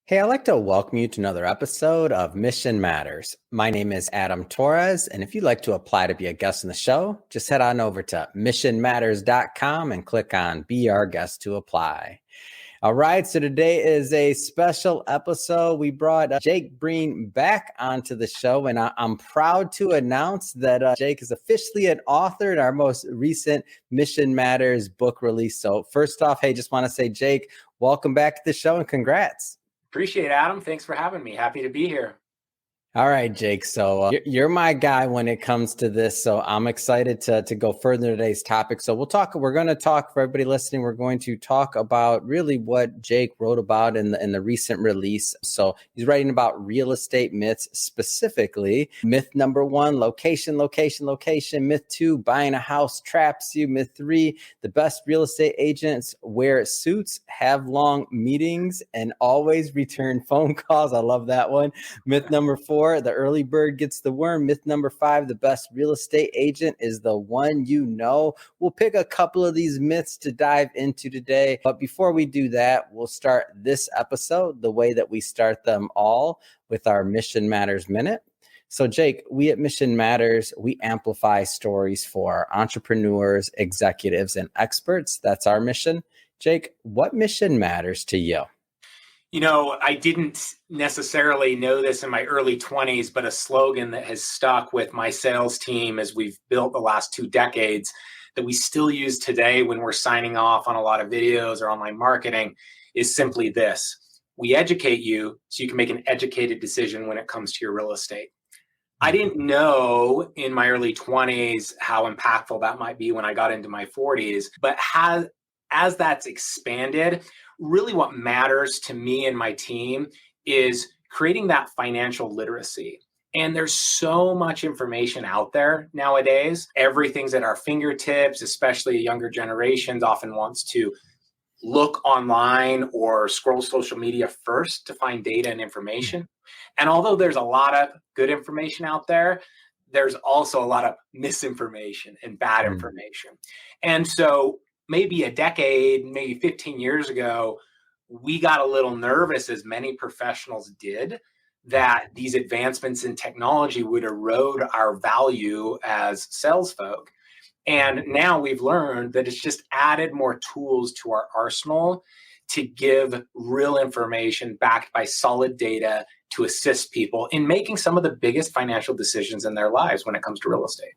Hey, I'd like to welcome you to another episode of Mission Matters. My name is Adam Torres, and if you'd like to apply to be a guest on the show, just head on over to missionmatters.com and click on Be Our Guest to apply. All right, so today is a special episode. We brought Jake Breen back onto the show, and I'm proud to announce that Jake is officially an author in our most recent Mission Matters book release. So first off, hey, just want to say, Jake, welcome back to the show and congrats. Appreciate it, Adam. Thanks for having me. Happy to be here. All right, Jake. So you're my guy when it comes to this. So I'm excited to go further today's topic. So we're going to talk for everybody listening. We're going to talk about really what Jake wrote about in the recent release. So he's writing about real estate myths, specifically myth number 1, location. Myth 2, buying a house traps you. Myth 3, the best real estate agents wear suits, have long meetings, and always return phone calls. I love that one. Myth number 4, the early bird gets the worm. Myth number 5, the best real estate agent is the one you know. We'll pick a couple of these myths to dive into today. But before we do that, we'll start this episode the way that we start them all, with our Mission Matters Minute. So Jake, we at Mission Matters, we amplify stories for entrepreneurs, executives, and experts. That's our mission. Jake, what mission matters to you? You know, I didn't necessarily know this in my early 20s, but a slogan that has stuck with my sales team as we've built the last 2 decades that we still use today when we're signing off on a lot of videos or online marketing is simply this: we educate you so you can make an educated decision when it comes to your real estate. I didn't know in my early 20s how impactful that might be when I got into my 40s, but as that's expanded, really what matters to me and my team is creating that financial literacy. And there's so much information out there nowadays. Everything's at our fingertips, especially younger generations often wants to look online or scroll social media first to find data and information. And although there's a lot of good information out there, there's also a lot of misinformation and bad information. And so maybe a decade, maybe 15 years ago, we got a little nervous, as many professionals did, that these advancements in technology would erode our value as sales folk. And now we've learned that it's just added more tools to our arsenal to give real information backed by solid data to assist people in making some of the biggest financial decisions in their lives when it comes to real estate.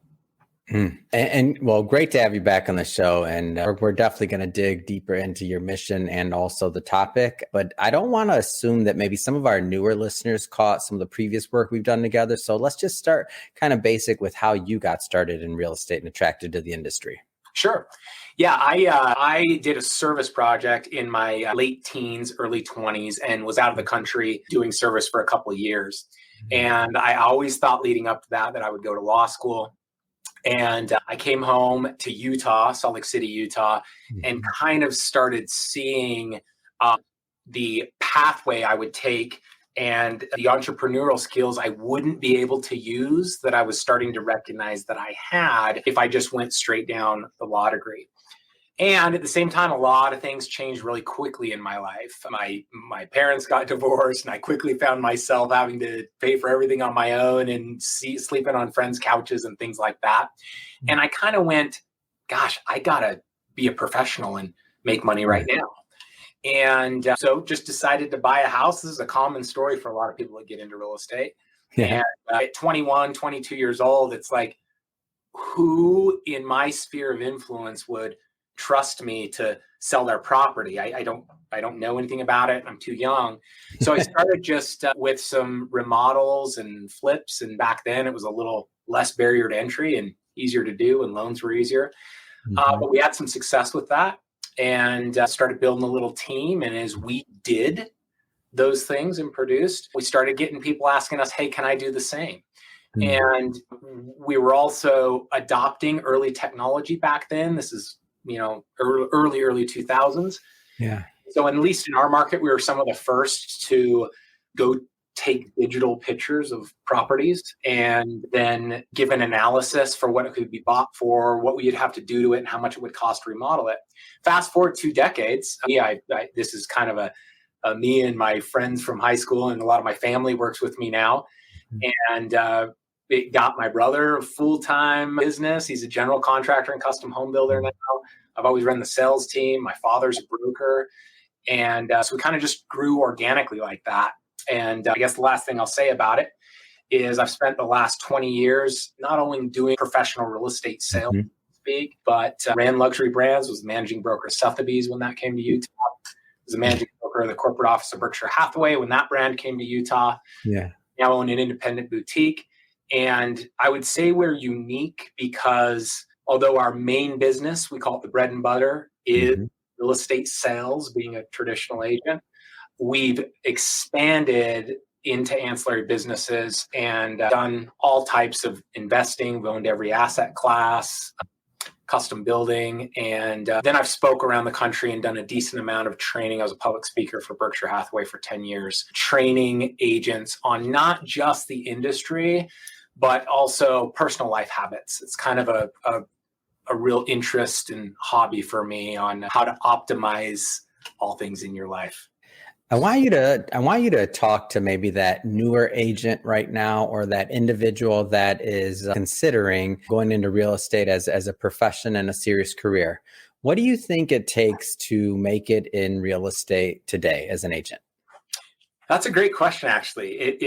And well, great to have you back on the show. And we're definitely going to dig deeper into your mission and also the topic. But I don't want to assume that maybe some of our newer listeners caught some of the previous work we've done together. So let's just start kind of basic with how you got started in real estate and attracted to the industry. Sure. Yeah, I did a service project in my late teens, early 20s, and was out of the country doing service for a couple of years. And I always thought leading up to that I would go to law school. And I came home to Utah, Salt Lake City, Utah, and kind of started seeing the pathway I would take and the entrepreneurial skills I wouldn't be able to use that I was starting to recognize that I had if I just went straight down the law degree. And at the same time, a lot of things changed really quickly in my life. My parents got divorced, and I quickly found myself having to pay for everything on my own and sleeping on friends' couches and things like that. And I kind of went, gosh, I got to be a professional and make money right now. And so just decided to buy a house. This is a common story for a lot of people that get into real estate. Yeah. And at 21, 22 years old, it's like, who in my sphere of influence would trust me to sell their property? I don't know anything about it. I'm too young. So I started just with some remodels and flips. And back then it was a little less barrier to entry and easier to do, and loans were easier. But we had some success with that and started building a little team. And as we did those things and produced, we started getting people asking us, hey, can I do the same? And we were also adopting early technology back then. This is early 2000s. Yeah. So at least in our market, we were some of the first to go take digital pictures of properties and then give an analysis for what it could be bought for, what we'd have to do to it, and how much it would cost to remodel it. Fast forward 2 decades. This is kind of me and my friends from high school, and a lot of my family works with me now. And it got my brother a full-time business. He's a general contractor and custom home builder now. I've always run the sales team. My father's a broker. And so we kind of just grew organically like that. And I guess the last thing I'll say about it is I've spent the last 20 years not only doing professional real estate sales, but ran luxury brands, was managing broker of Sotheby's when that came to Utah. Was a managing broker of the corporate office of Berkshire Hathaway when that brand came to Utah. Yeah. Now own an independent boutique. And I would say we're unique because although our main business, we call it the bread and butter, is real estate sales, being a traditional agent, we've expanded into ancillary businesses and done all types of investing. We've owned every asset class, custom building. And then I've spoke around the country and done a decent amount of training. I was a public speaker for Berkshire Hathaway for 10 years, training agents on not just the industry, but also personal life habits. It's kind of a real interest and hobby for me on how to optimize all things in your life. I want you to talk to maybe that newer agent right now, or that individual that is considering going into real estate as a profession and a serious career. What do you think it takes to make it in real estate today as an agent? That's a great question, actually.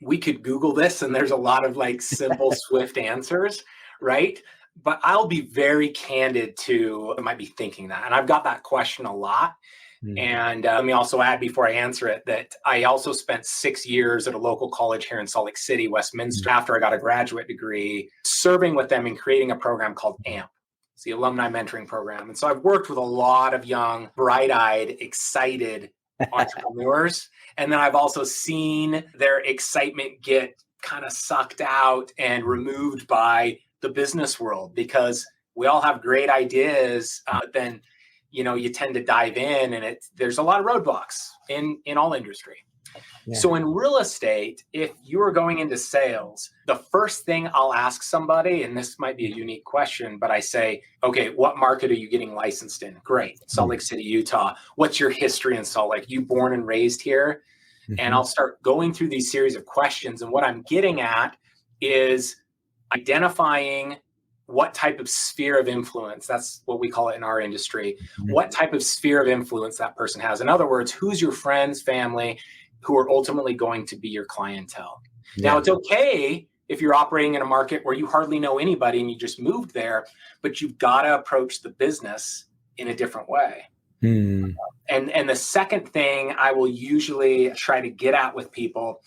We could Google this and there's a lot of like simple, swift answers, right? But I'll be very candid to, I might be thinking that. And I've got that question a lot. And let me also add before I answer it that I also spent 6 years at a local college here in Salt Lake City, Westminster, after I got a graduate degree, serving with them and creating a program called AMP. It's the Alumni Mentoring Program. And so I've worked with a lot of young, bright-eyed, excited entrepreneurs. And then I've also seen their excitement get kind of sucked out and removed by the business world, because we all have great ideas, but then you tend to dive in and there's a lot of roadblocks in all industry. Yeah. So in real estate, if you are going into sales, the first thing I'll ask somebody, and this might be a unique question, but I say, okay, what market are you getting licensed in? Great. Salt Lake City, Utah. What's your history in Salt Lake? You born and raised here? And I'll start going through these series of questions. And what I'm getting at is identifying what type of sphere of influence, that's what we call it in our industry, what type of sphere of influence that person has. In other words, who's your friends, family, who are ultimately going to be your clientele. Yeah. Now, it's okay if you're operating in a market where you hardly know anybody and you just moved there, but you've got to approach the business in a different way. And the second thing I will usually try to get at with people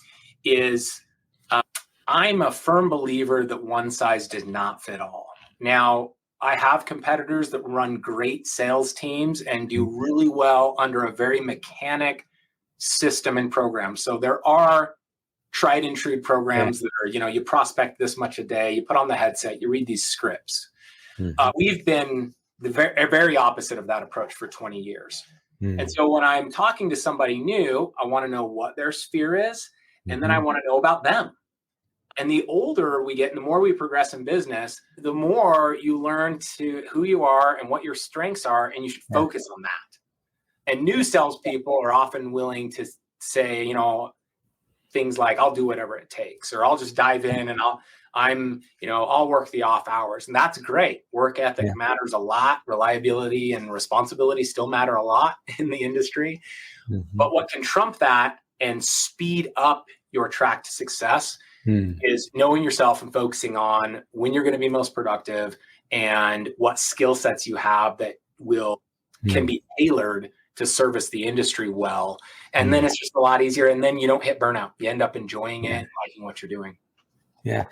is I'm a firm believer that one size does not fit all. Now, I have competitors that run great sales teams and do really well under a very mechanic system and program. So there are tried and true programs that are, you prospect this much a day, you put on the headset, you read these scripts. We've been the very opposite of that approach for 20 years. And so when I'm talking to somebody new, I want to know what their sphere is, and then I want to know about them. And the older we get and the more we progress in business, the more you learn to who you are and what your strengths are, and you should focus on that. And new salespeople are often willing to say, things like, I'll do whatever it takes, or I'll just dive in and I'll work the off hours. And that's great. Work ethic matters a lot. Reliability and responsibility still matter a lot in the industry. But what can trump that and speed up your track to success is knowing yourself and focusing on when you're going to be most productive and what skill sets you have that can be tailored to service the industry well. And then it's just a lot easier. And then you don't hit burnout. You end up enjoying it and liking what you're doing. Yeah.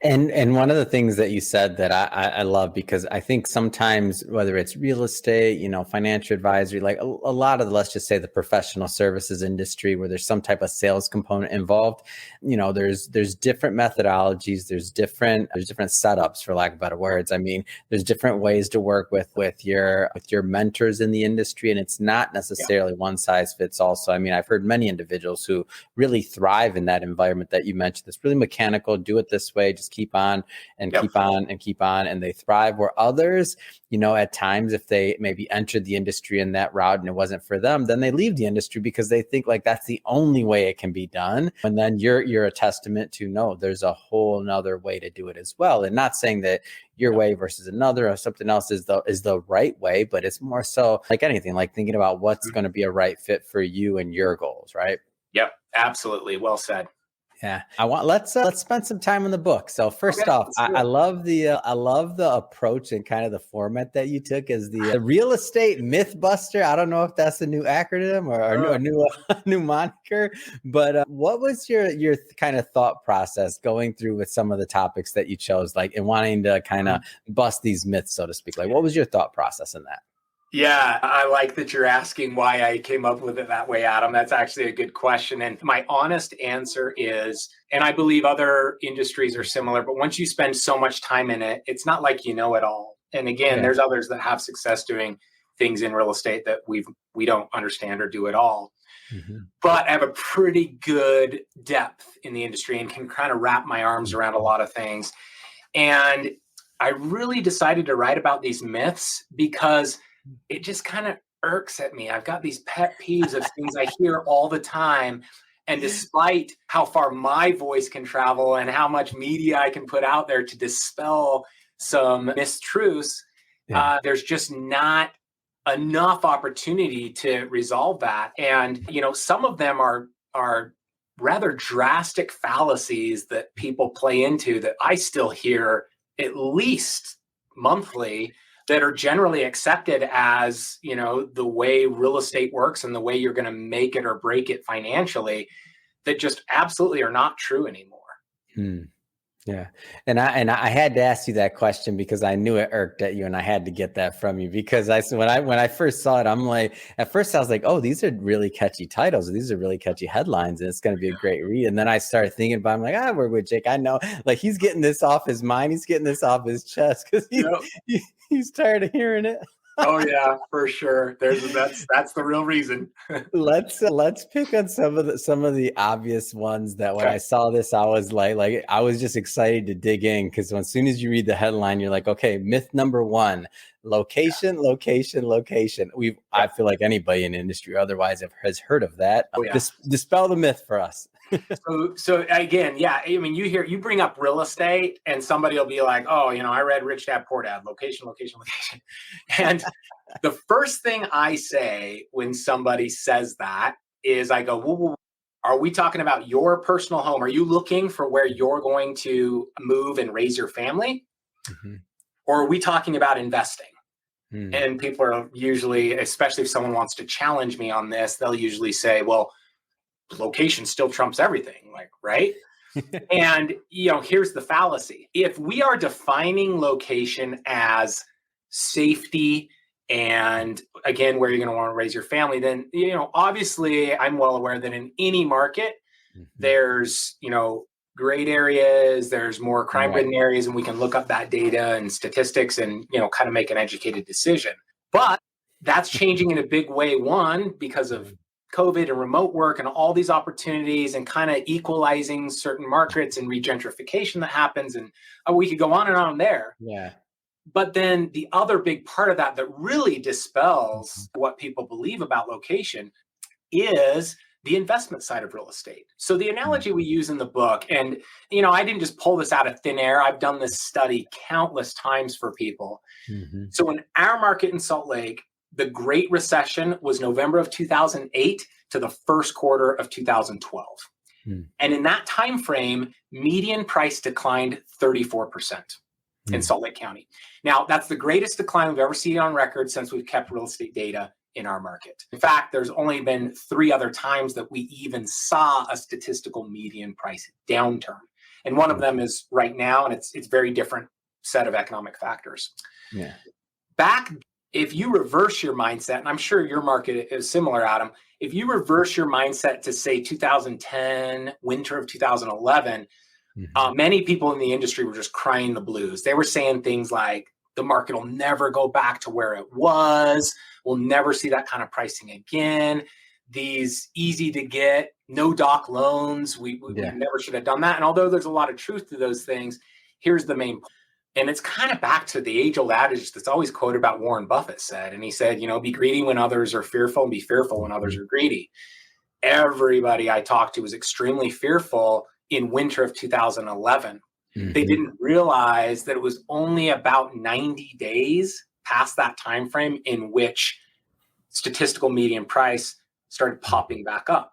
And one of the things that you said that I love, because I think sometimes, whether it's real estate, financial advisory, like a lot of, let's just say, the professional services industry, where there's some type of sales component involved, there's different methodologies, there's different setups, for lack of better words. I mean, there's different ways to work with your mentors in the industry, and it's not necessarily one size fits all. So, I mean, I've heard many individuals who really thrive in that environment that you mentioned, that's really mechanical, do it this way, just keep on and Yep. keep on and keep on, and they thrive. Where others, at times, if they maybe entered the industry in that route and it wasn't for them, then they leave the industry because they think like that's the only way it can be done. And then you're a testament to, no, there's a whole nother way to do it as well. And not saying that your way versus another or something else is the right way, but it's more so like anything, like thinking about what's going to be a right fit for you and your goals, right? Yep, absolutely. Well said. Yeah, let's spend some time in the book. So first off, I love the approach and kind of the format that you took as the real estate myth buster. I don't know if that's a new acronym or a new moniker, but what was your kind of thought process going through with some of the topics that you chose, like and wanting to kind of bust these myths, so to speak? Like, what was your thought process in that? Yeah, I like that you're asking why I came up with it that way, Adam. That's actually a good question. And my honest answer is, and I believe other industries are similar, but once you spend so much time in it, it's not like you know it all. And again, there's others that have success doing things in real estate that we don't understand or do at all. Mm-hmm. But I have a pretty good depth in the industry and can kind of wrap my arms around a lot of things. And I really decided to write about these myths because it just kind of irks at me. I've got these pet peeves of things I hear all the time. And despite how far my voice can travel and how much media I can put out there to dispel some mistruths, there's just not enough opportunity to resolve that. And, some of them are rather drastic fallacies that people play into that I still hear at least monthly, that are generally accepted as, the way real estate works and the way you're going to make it or break it financially, that just absolutely are not true anymore. Yeah. And I had to ask you that question because I knew it irked at you, and I had to get that from you because when I first saw it, I'm like, at first I was like, oh, these are really catchy titles. These are really catchy headlines and it's going to be a great read. And then I started thinking about, I'm like, I work with Jake. I know, like, he's getting this off his mind. He's getting this off his chest because he's tired of hearing it. Oh yeah, for sure. That's the real reason. Let's pick on some of the obvious ones that when I saw this, I was like I was just excited to dig in, because as soon as you read the headline, you're like, okay, myth number one, location. I feel like anybody in the industry otherwise has heard of that. Dispel the myth for us. So again, I mean, you bring up real estate and somebody will be like, oh, I read Rich Dad Poor Dad, location. And the first thing I say when somebody says that is I go, whoa, are we talking about your personal home? Are you looking for where you're going to move and raise your family? Mm-hmm. Or are we talking about investing? And people are usually, especially if someone wants to challenge me on this, they'll usually say, well, location still trumps everything, like, right? And, here's the fallacy. If we are defining location as safety and, again, where you're going to want to raise your family, then, obviously I'm well aware that in any market, there's, great areas, there's more crime-ridden areas, and we can look up that data and statistics and, kind of make an educated decision. But that's changing in a big way, one, because of COVID and remote work and all these opportunities and kind of equalizing certain markets and regentrification that happens. And we could go on and on there. Yeah. But then the other big part of that really dispels what people believe about location is the investment side of real estate. So the analogy we use in the book, and, I didn't just pull this out of thin air. I've done this study countless times for people. Mm-hmm. So in our market in Salt Lake, the Great Recession was November of 2008 to the first quarter of 2012. And in that time frame, median price declined 34% in Salt Lake County. Now, that's the greatest decline we've ever seen on record since we've kept real estate data in our market. In fact, there's only been 3 other times that we even saw a statistical median price downturn. And one of them is right now, and it's very different set of economic factors. Yeah. If you reverse your mindset, and I'm sure your market is similar, Adam, if you reverse your mindset to say 2010, winter of 2011, many people in the industry were just crying the blues. They were saying things like, the market will never go back to where it was. We'll never see that kind of pricing again. these easy to get, no doc loans. We never should have done that. And although there's a lot of truth to those things, here's the main point. And it's kind of back to the age-old adage that's always quoted about Warren Buffett said. And he said, be greedy when others are fearful and be fearful when others are greedy. Everybody I talked to was extremely fearful in winter of 2011. Mm-hmm. They didn't realize that it was only about 90 days past that time frame in which statistical median price started popping back up.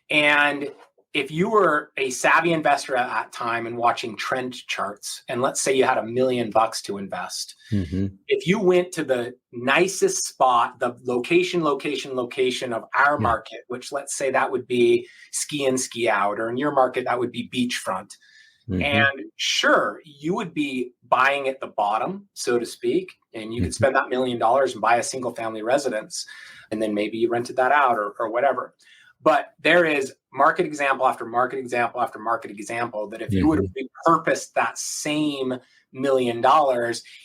And if you were a savvy investor at that time and watching trend charts, and let's say you had $1 million to invest, mm-hmm. if you went to the nicest spot, the location of our market, which let's say that would be ski in, ski out, or in your market, that would be beachfront. Mm-hmm. And sure, you would be buying at the bottom, so to speak, and you could spend that $1 million and buy a single family residence, and then maybe you rented that out or whatever. But there is market example after market example after market example that if you would have repurposed that same $1 million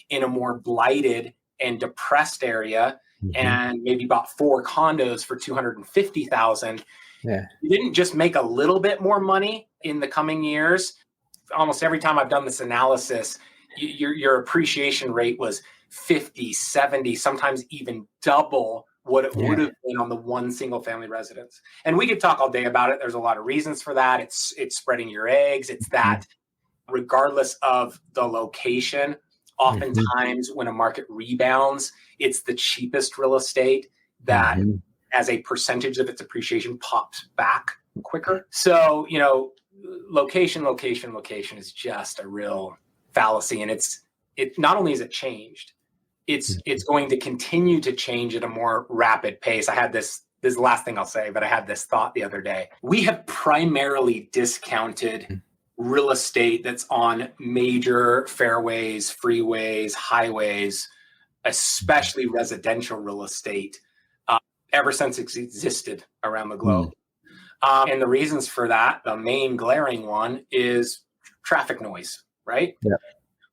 in a more blighted and depressed area and maybe bought 4 condos for $250,000, you didn't just make a little bit more money in the coming years. Almost every time I've done this analysis, your appreciation rate was 50, 70, sometimes even double what it would have been on the one single family residence. And we could talk all day about it. There's a lot of reasons for that. It's spreading your eggs. It's that regardless of the location, oftentimes when a market rebounds, it's the cheapest real estate that as a percentage of its appreciation pops back quicker. So, location is just a real fallacy. And it not only is it changed, it's going to continue to change at a more rapid pace. I had this is the last thing I'll say, but I had this thought the other day. We have primarily discounted real estate that's on major fairways, freeways, highways, especially residential real estate, ever since it's existed around the globe. And the reasons for that, the main glaring one is traffic noise, right? Yeah.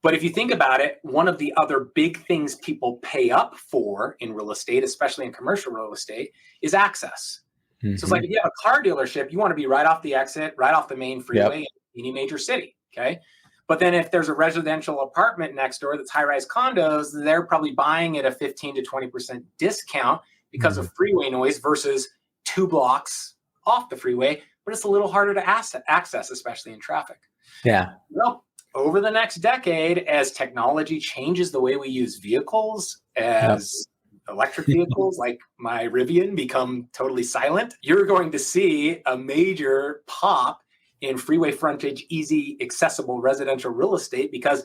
But if you think about it, one of the other big things people pay up for in real estate, especially in commercial real estate, is access. So it's like if you have a car dealership, you want to be right off the exit, right off the main freeway in any major city, okay? But then if there's a residential apartment next door that's high-rise condos, they're probably buying at a 15 to 20% discount because of freeway noise versus 2 blocks off the freeway, but it's a little harder to access, especially in traffic. Yeah. Well, over the next decade, as technology changes the way we use vehicles, as electric vehicles like my Rivian become totally silent, you're going to see a major pop in freeway frontage, easy, accessible residential real estate because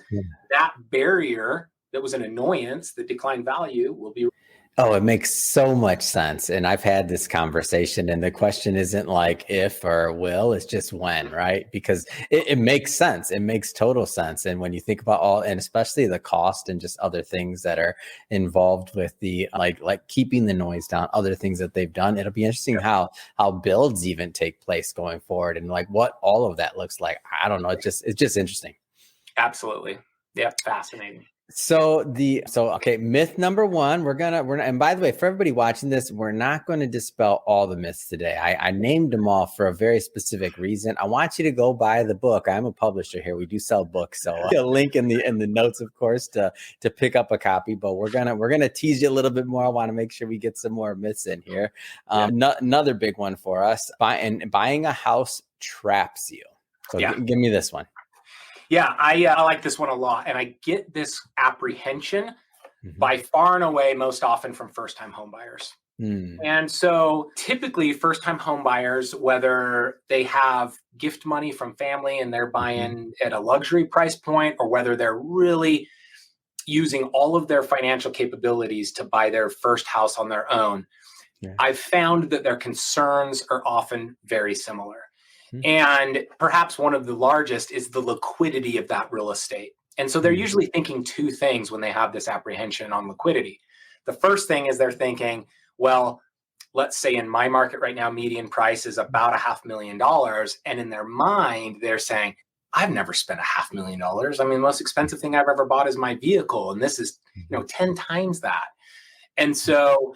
that barrier that was an annoyance, the declined value, will be. Oh, it makes so much sense. And I've had this conversation, and the question isn't like if or will, it's just when, right? Because it makes sense. It makes total sense. And when you think about and especially the cost and just other things that are involved with the, like keeping the noise down, other things that they've done, it'll be interesting how builds even take place going forward and like what all of that looks like. I don't know. It's just interesting. Absolutely. Yeah. Fascinating. So okay, myth number 1, we're gonna, and by the way, for everybody watching this, we're not going to dispel all the myths today. I named them all for a very specific reason. I want you to go buy the book. I'm a publisher here. We do sell books, so a link in the notes, of course, to pick up a copy. But we're gonna tease you a little bit more. I want to make sure we get some more myths in here. Another big one for us: buying a house traps you. So give me this one. Yeah, I like this one a lot. And I get this apprehension by far and away most often from first-time home buyers. And so typically first-time home buyers, whether they have gift money from family and they're buying at a luxury price point, or whether they're really using all of their financial capabilities to buy their first house on their own, I've found that their concerns are often very similar. And perhaps one of the largest is the liquidity of that real estate. And so they're usually thinking 2 things when they have this apprehension on liquidity. The first thing is they're thinking, well, let's say in my market right now, median price is about $500,000. And in their mind, they're saying, I've never spent $500,000. I mean, the most expensive thing I've ever bought is my vehicle. And this is, 10 times that. And so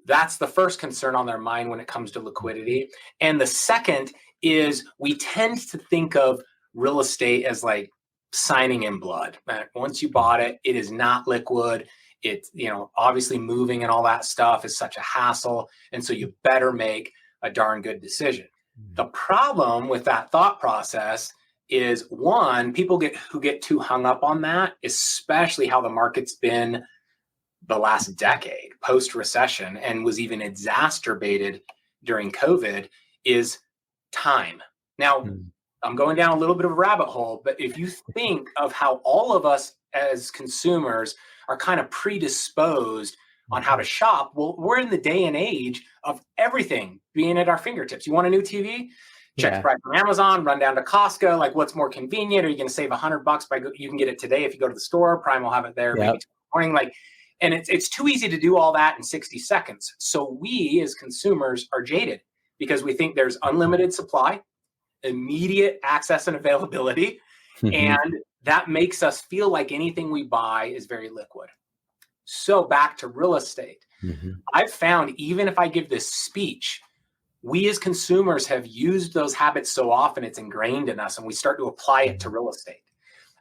That's the first concern on their mind when it comes to liquidity. And the second is we tend to think of real estate as like signing in blood. Once you bought it, it is not liquid. It's, obviously moving and all that stuff is such a hassle. And so you better make a darn good decision. The problem with that thought process is, one, people who get too hung up on that, especially how the market's been the last decade post-recession and was even exacerbated during COVID, is time. Now, I'm going down a little bit of a rabbit hole, but if you think of how all of us as consumers are kind of predisposed on how to shop, well, we're in the day and age of everything being at our fingertips. You want a new TV? Check the price on Amazon, run down to Costco. Like, what's more convenient? Are you going to save $100 you can get it today if you go to the store? Prime will have it there maybe tomorrow morning. And it's too easy to do all that in 60 seconds. So we as consumers are jaded because we think there's unlimited supply, immediate access and availability, and that makes us feel like anything we buy is very liquid. So back to real estate. I've found, even if I give this speech, we as consumers have used those habits so often, it's ingrained in us, and we start to apply it to real estate.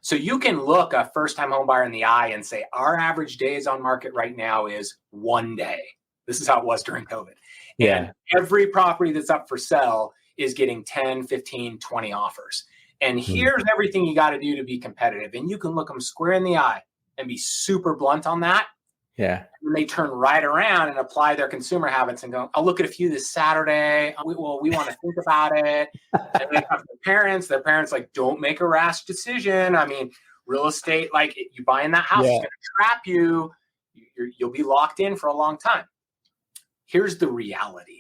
So you can look a first-time home buyer in the eye and say, our average days on market right now is 1 day. This is how it was during COVID. And every property that's up for sale is getting 10, 15, 20 offers. And here's everything you got to do to be competitive. And you can look them square in the eye and be super blunt on that. And they turn right around and apply their consumer habits and go, I'll look at a few this Saturday. We want to think about it. And they come to their parents like, don't make a rash decision. I mean, real estate, like, you buying that house is going to trap you. You'll be locked in for a long time. Here's the reality.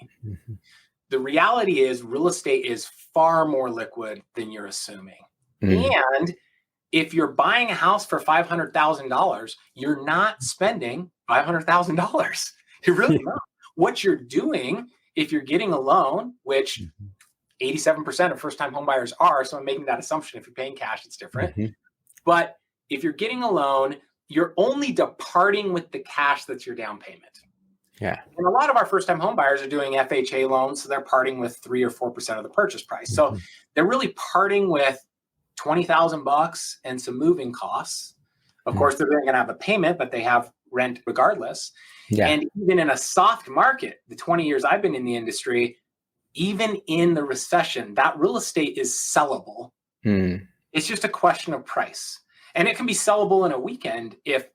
The reality is real estate is far more liquid than you're assuming. And if you're buying a house for $500,000, you're not spending $500,000. You're really not. What you're doing, if you're getting a loan, which 87% of first-time home buyers are, so I'm making that assumption. If you're paying cash, it's different. But if you're getting a loan, you're only departing with the cash that's your down payment. And a lot of our first-time home buyers are doing FHA loans, so they're parting with 3 or 4% of the purchase price. So they're really parting with $20,000 and some moving costs. Of course, they're going to have a payment, but they have rent regardless. And even in a soft market, the 20 years I've been in the industry, even in the recession, that real estate is sellable. It's just a question of price. And it can be sellable in a weekend if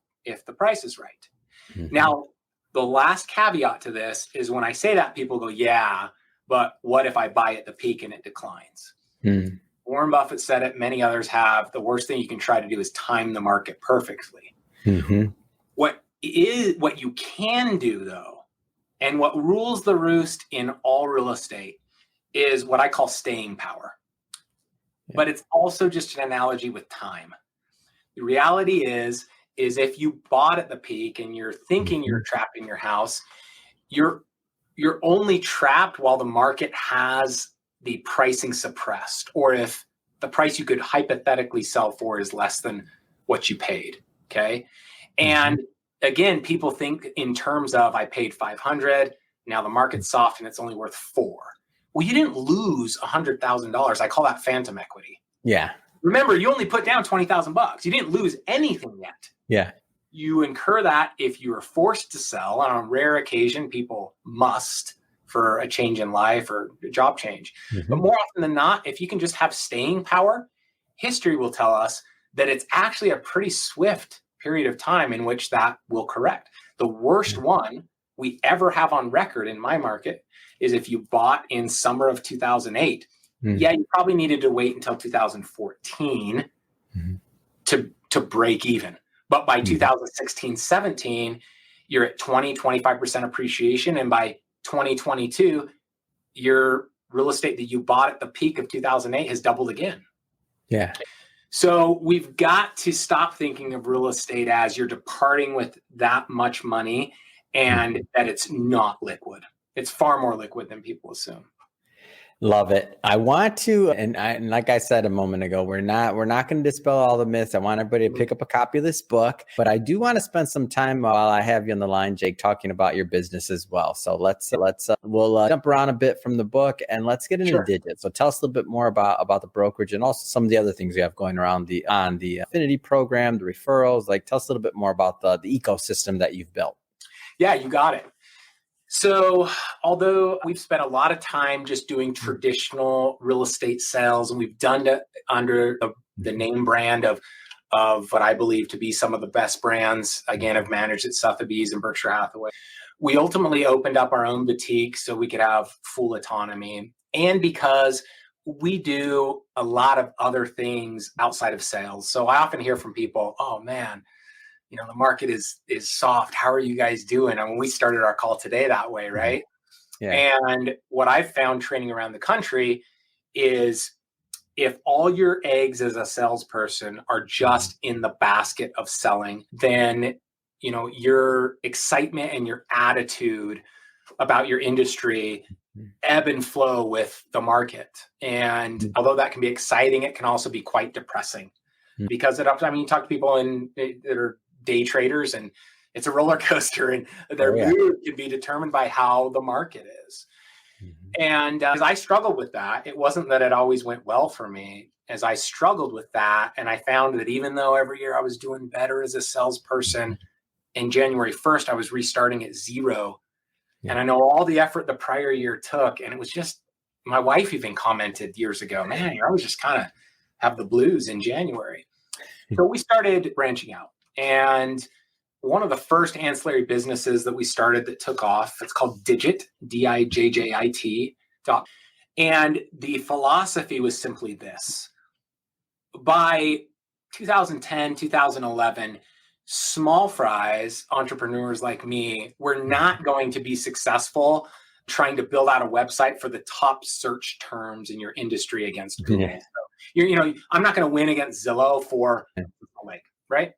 the price is right. Now, the last caveat to this is when I say that, people go, yeah, but what if I buy at the peak and it declines? Warren Buffett said it, many others have. The worst thing you can try to do is time the market perfectly. What you can do, though, and what rules the roost in all real estate is what I call staying power. But it's also just an analogy with time. The reality is if you bought at the peak and you're thinking you're trapped in your house, you're only trapped while the market has the pricing suppressed, or if the price you could hypothetically sell for is less than what you paid. Okay. And again, people think in terms of, I paid 500, now the market's soft and it's only worth 4. Well, you didn't lose $100,000. I call that phantom equity. Remember, you only put down $20,000. You didn't lose anything yet. You incur that if you are forced to sell. On a rare occasion, people must, for a change in life or a job change. But more often than not, if you can just have staying power, history will tell us that it's actually a pretty swift period of time in which that will correct. The worst one we ever have on record in my market is if you bought in summer of 2008. You probably needed to wait until 2014 to break even. But by 2016, 17, you're at 25% appreciation. And by 2022, your real estate that you bought at the peak of 2008 has doubled again. So we've got to stop thinking of real estate as you're departing with that much money and that it's not liquid. It's far more liquid than people assume. Love it. I want to, and like I said a moment ago, we're not going to dispel all the myths. I want everybody to pick up a copy of this book, but I do want to spend some time while I have you on the line, Jake, talking about your business as well. So we'll jump around a bit from the book and let's get into Digit. So tell us a little bit more about the brokerage and also some of the other things you have going around on the affinity program, the referrals. Like, tell us a little bit more about the ecosystem that you've built. Yeah, you got it. So although we've spent a lot of time just doing traditional real estate sales, and we've done it under the name brand of what I believe to be some of the best brands, again, I've managed at Sotheby's and Berkshire Hathaway. We ultimately opened up our own boutique so we could have full autonomy. And because we do a lot of other things outside of sales. So I often hear from people, oh man, the market is soft. How are you guys doing? I mean, we started our call today that way, right? Yeah. And what I've found training around the country is if all your eggs as a salesperson are just in the basket of selling, then, your excitement and your attitude about your industry ebb and flow with the market. And although that can be exciting, it can also be quite depressing because you talk to people that are day traders and it's a roller coaster and their mood can be determined by how the market is. And as I struggled with that, it wasn't that it always went well for me. As I struggled with that, and I found that even though every year I was doing better as a salesperson, in January 1st, I was restarting at zero. Yeah. And I know all the effort the prior year took, and it was just, my wife even commented years ago, man, I was just kind of have the blues in January. So we started branching out. And one of the first ancillary businesses that we started that took off, it's called Digit, Dijjit. And the philosophy was simply this. By 2010, 2011, small fries entrepreneurs like me were not going to be successful trying to build out a website for the top search terms in your industry against Google. Yeah. So, I'm not going to win against Zillow for right?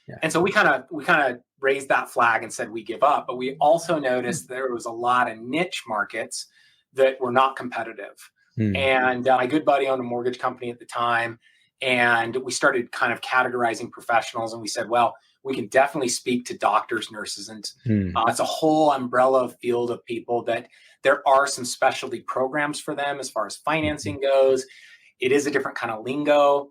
Yeah. And so we kind of raised that flag and said we give up. But we also noticed there was a lot of niche markets that were not competitive. And my good buddy owned a mortgage company at the time. And we started kind of categorizing professionals. And we said, well, we can definitely speak to doctors, nurses, and it's a whole umbrella field of people that there are some specialty programs for them as far as financing goes. It is a different kind of lingo.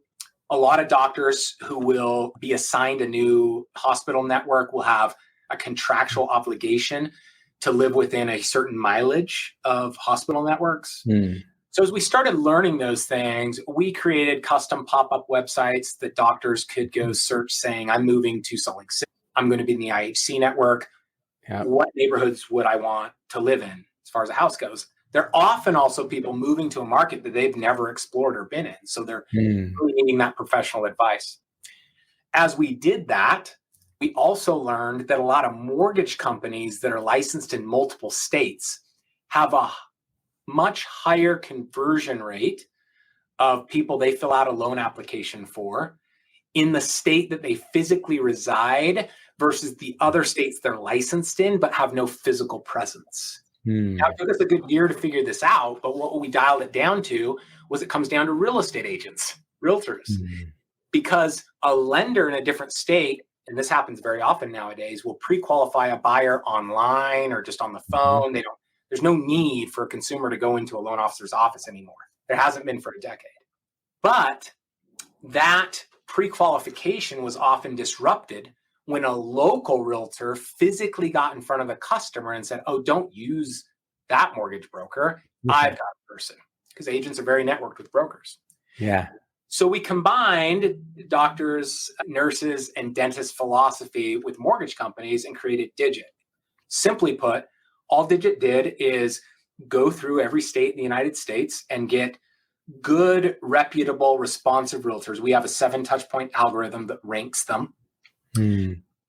A lot of doctors who will be assigned a new hospital network will have a contractual obligation to live within a certain mileage of hospital networks. So as we started learning those things, we created custom pop-up websites that doctors could go search saying, I'm moving to Salt Lake City. I'm going to be in the IHC network. Yeah. What neighborhoods would I want to live in as far as a house goes? They're often also people moving to a market that they've never explored or been in. So they're really needing that professional advice. As we did that, we also learned that a lot of mortgage companies that are licensed in multiple states have a much higher conversion rate of people they fill out a loan application for in the state that they physically reside versus the other states they're licensed in but have no physical presence. Now, it took us a good year to figure this out, but what we dialed it down to was it comes down to real estate agents, realtors, because a lender in a different state, and this happens very often nowadays, will pre-qualify a buyer online or just on the phone. There's no need for a consumer to go into a loan officer's office anymore. There hasn't been for a decade. But that pre-qualification was often disrupted when a local realtor physically got in front of the customer and said, oh, don't use that mortgage broker. I've got a person, because agents are very networked with brokers. Yeah. So we combined doctors, nurses, and dentists' philosophy with mortgage companies and created Digit. Simply put, all Digit did is go through every state in the United States and get good, reputable, responsive realtors. We have a 7 touch point algorithm that ranks them.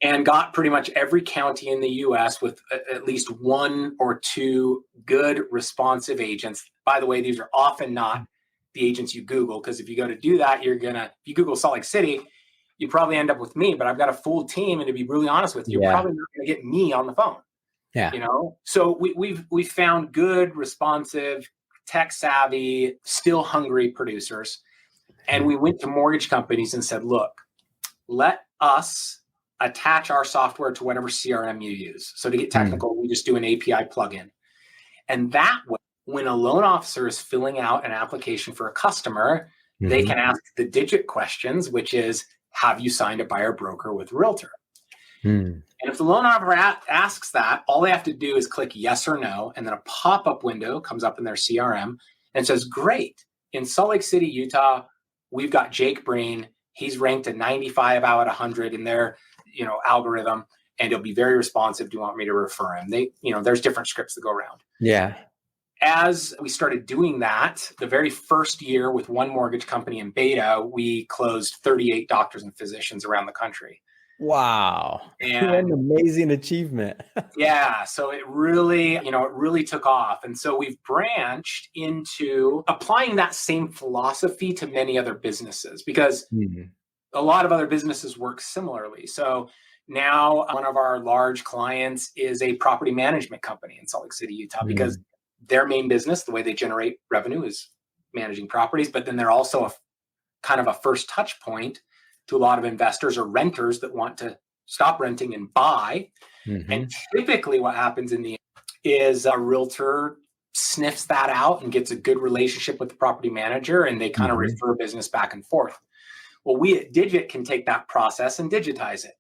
And got pretty much every county in the US with at least 1 or 2 good, responsive agents. By the way, these are often not the agents you Google, because if you go to do that, if you Google Salt Lake City, you probably end up with me, but I've got a full team. And to be really honest with you, you're probably not going to get me on the phone. Yeah. So we've found good, responsive, tech savvy, still hungry producers. And we went to mortgage companies and said, look, let us attach our software to whatever CRM you use. So to get technical, we just do an API plugin. And that way, when a loan officer is filling out an application for a customer, they can ask the digit questions, which is, have you signed a buyer broker with Realtor? And if the loan officer asks that, all they have to do is click yes or no, and then a pop-up window comes up in their CRM and says, great, in Salt Lake City, Utah, we've got Jake Breen. He's ranked a 95 out of 100 in their algorithm, and he'll be very responsive. Do you want me to refer him? There's different scripts that go around. Yeah. As we started doing that, the very first year with one mortgage company in beta, we closed 38 doctors and physicians around the country. Wow. And what an amazing achievement. Yeah. So it really took off. And so we've branched into applying that same philosophy to many other businesses, because a lot of other businesses work similarly. So now one of our large clients is a property management company in Salt Lake City, Utah, because their main business, the way they generate revenue, is managing properties. But then they're also kind of a first touch point to a lot of investors or renters that want to stop renting and buy. And typically what happens in the end is a realtor sniffs that out and gets a good relationship with the property manager, and they kind of refer business back and forth. Well, we at Digit can take that process and digitize it.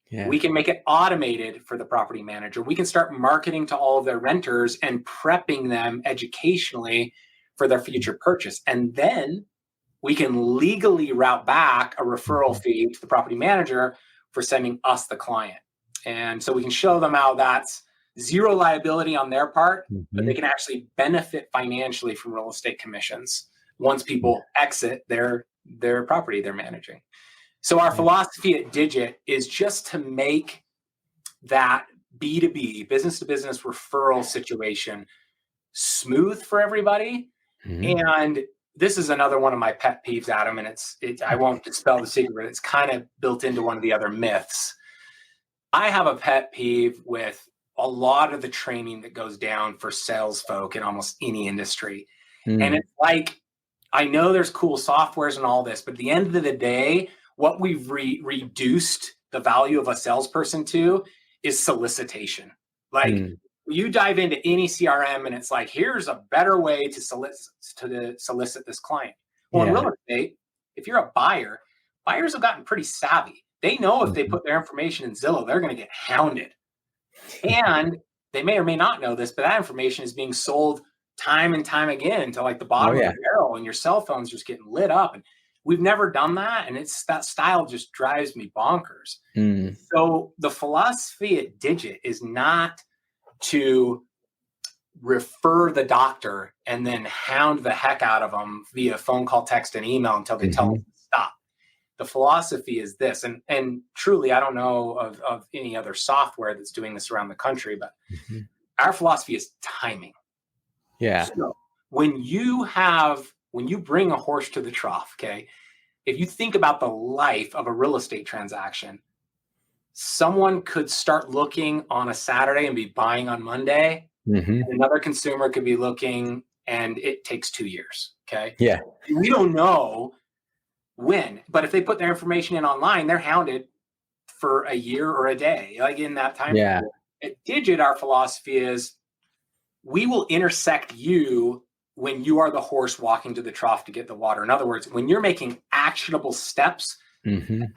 Yeah. We can make it automated for the property manager. We can start marketing to all of their renters and prepping them educationally for their future purchase. And then we can legally route back a referral fee to the property manager for sending us the client. And so we can show them how that's zero liability on their part, but they can actually benefit financially from real estate commissions once people exit their property they're managing. So our philosophy at Digit is just to make that B2B, business to business referral situation smooth for everybody. And this is another one of my pet peeves, Adam, and I won't dispel the secret, but it's kind of built into one of the other myths. I have a pet peeve with a lot of the training that goes down for sales folk in almost any industry. And it's like, I know there's cool softwares and all this, but at the end of the day, what we've reduced the value of a salesperson to is solicitation. Like, you dive into any CRM and it's like, here's a better way to solicit this client. Well, in real estate, if you're a buyer, buyers have gotten pretty savvy. They know if they put their information in Zillow, they're going to get hounded. And they may or may not know this, but that information is being sold time and time again to like the bottom of the barrel, and your cell phone's just getting lit up. And we've never done that. And that style just drives me bonkers. So the philosophy at Digit is not to refer the doctor and then hound the heck out of them via phone call, text, and email until they tell them to stop. The philosophy is this, and truly, I don't know of any other software that's doing this around the country, but our philosophy is timing. Yeah. So when you bring a horse to the trough, okay, if you think about the life of a real estate transaction, someone could start looking on a Saturday and be buying on Monday. And another consumer could be looking and it takes 2 years. Okay. Yeah. We don't know when, but if they put their information in online, they're hounded for a year or a day, like in that time. Yeah. At Digit, our philosophy is we will intersect you when you are the horse walking to the trough to get the water. In other words, when you're making actionable steps,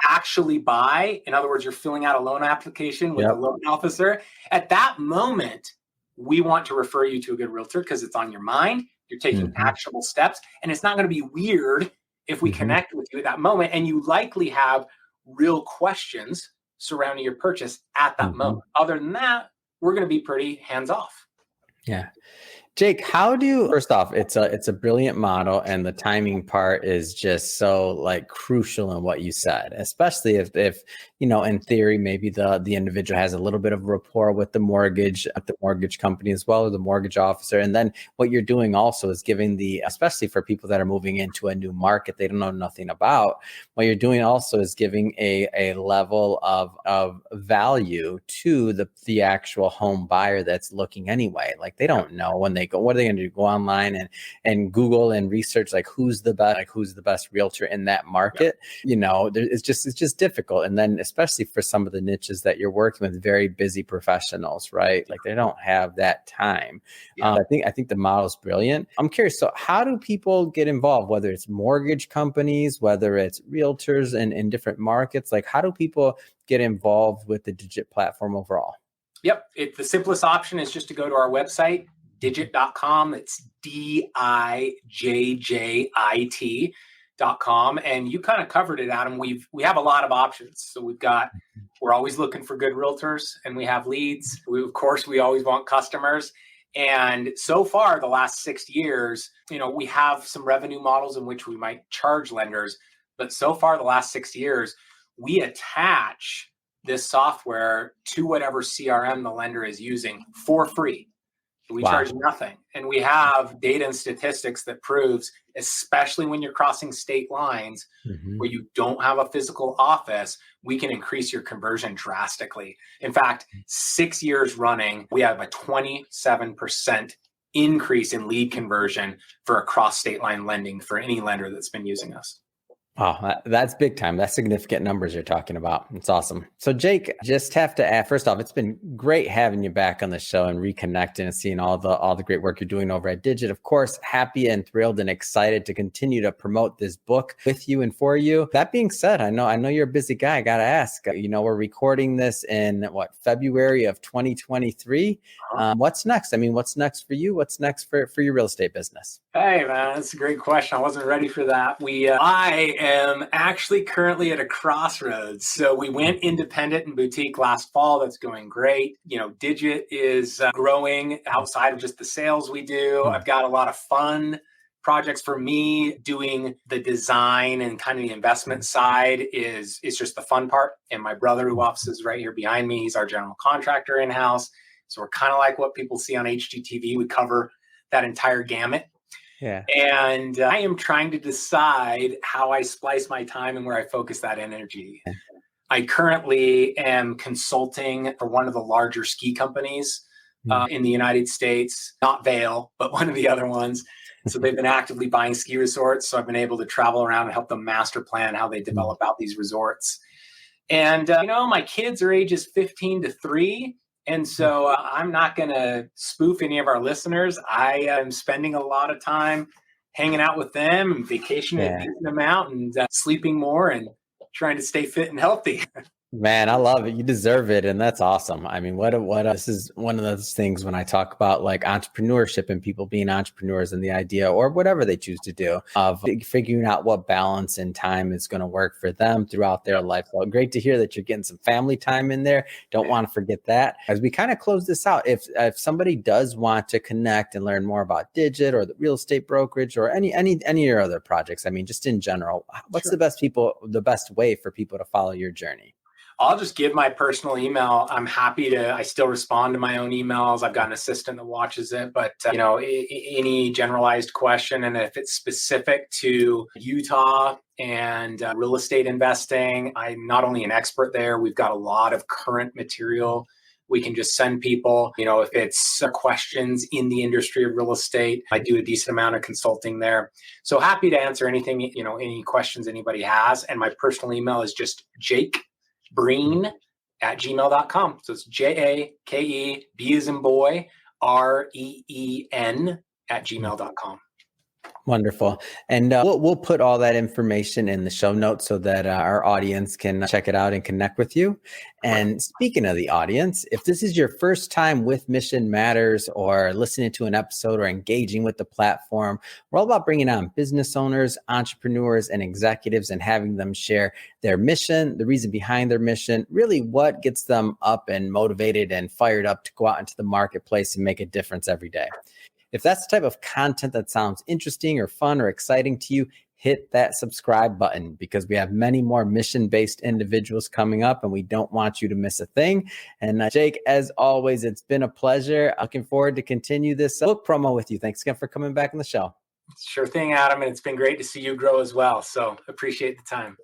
actually buy, in other words, you're filling out a loan application with a loan officer. At that moment, we want to refer you to a good realtor because it's on your mind. You're taking actionable steps, and it's not going to be weird if we connect with you at that moment. And you likely have real questions surrounding your purchase at that moment. Other than that, we're going to be pretty hands off. Yeah. Jake, first off, it's a brilliant model, and the timing part is just so like crucial in what you said, especially if in theory, maybe the individual has a little bit of rapport with the mortgage company as well, or the mortgage officer. And then what you're doing also is giving especially for people that are moving into a new market, they don't know nothing about, what you're doing also is giving a level of value to the actual home buyer that's looking anyway. Like, they don't know when they make? What are they going to do? Go online and Google and research like who's the best realtor in that market? It's just difficult. And then especially for some of the niches that you're working with, very busy professionals, right? Like they don't have that time. I think the model is brilliant. I'm curious. So how do people get involved, whether it's mortgage companies, whether it's realtors in different markets? Like how do people get involved with the Digit platform overall? Yep. The simplest option is just to go to our website, digit.com. It's DIJJIT.com. And you kind of covered it, Adam. We have a lot of options. So we're always looking for good realtors and we have leads. We always want customers. And so far, the last 6 years, we have some revenue models in which we might charge lenders. But so far, the last 6 years, we attach this software to whatever CRM the lender is using for free. We charge nothing. And we have data and statistics that proves, especially when you're crossing state lines where you don't have a physical office, we can increase your conversion drastically. In fact, 6 years running, we have a 27% increase in lead conversion for a cross state line lending for any lender that's been using us. Wow, that's big time. That's significant numbers you're talking about. It's awesome. So Jake, just have to add, first off, it's been great having you back on the show and reconnecting and seeing all the great work you're doing over at Digit. Of course, happy and thrilled and excited to continue to promote this book with you and for you. That being said, I know you're a busy guy. I got to ask, we're recording this in February of 2023. What's next? I mean, what's next for you? What's next for your real estate business? Hey, man, that's a great question. I wasn't ready for that. I am actually currently at a crossroads. So we went independent and boutique last fall. That's going great. Digit is growing outside of just the sales we do. I've got a lot of fun projects for me. Doing the design and kind of the investment side is just the fun part. And my brother, who offices right here behind me, he's our general contractor in-house. So we're kind of like what people see on HGTV. We cover that entire gamut. Yeah. And I am trying to decide how I splice my time and where I focus that energy. I currently am consulting for one of the larger ski companies in the United States, not Vail, but one of the other ones. So they've been actively buying ski resorts. So I've been able to travel around and help them master plan how they develop out these resorts. And, my kids are ages 15 to 3. And so I'm not going to spoof any of our listeners. I am spending a lot of time hanging out with them and vacationing and taking them out and sleeping more and trying to stay fit and healthy. Man, I love it. You deserve it. And that's awesome. I mean, this is one of those things when I talk about like entrepreneurship and people being entrepreneurs and the idea or whatever they choose to do of figuring out what balance and time is going to work for them throughout their life. So great to hear that you're getting some family time in there. Don't want to forget that. As we kind of close this out, if somebody does want to connect and learn more about Digit or the real estate brokerage or any of your other projects, I mean, just in general, what's the best way for people to follow your journey? I'll just give my personal email. I still respond to my own emails. I've got an assistant that watches it, but any generalized question. And if it's specific to Utah and real estate investing, I'm not only an expert there, we've got a lot of current material we can just send people. If it's questions in the industry of real estate, I do a decent amount of consulting there. So happy to answer anything, any questions anybody has. And my personal email is just jakebreen@gmail.com. So it's JAKE, B as in boy, REEN@gmail.com. Wonderful. And we'll put all that information in the show notes so that our audience can check it out and connect with you. And speaking of the audience, if this is your first time with Mission Matters or listening to an episode or engaging with the platform, we're all about bringing on business owners, entrepreneurs, and executives and having them share their mission, the reason behind their mission, really what gets them up and motivated and fired up to go out into the marketplace and make a difference every day. If that's the type of content that sounds interesting or fun or exciting to you, hit that subscribe button because we have many more mission-based individuals coming up and we don't want you to miss a thing. And Jake, as always, it's been a pleasure. Looking forward to continue this book promo with you. Thanks again for coming back on the show. Sure thing, Adam. And it's been great to see you grow as well. So appreciate the time.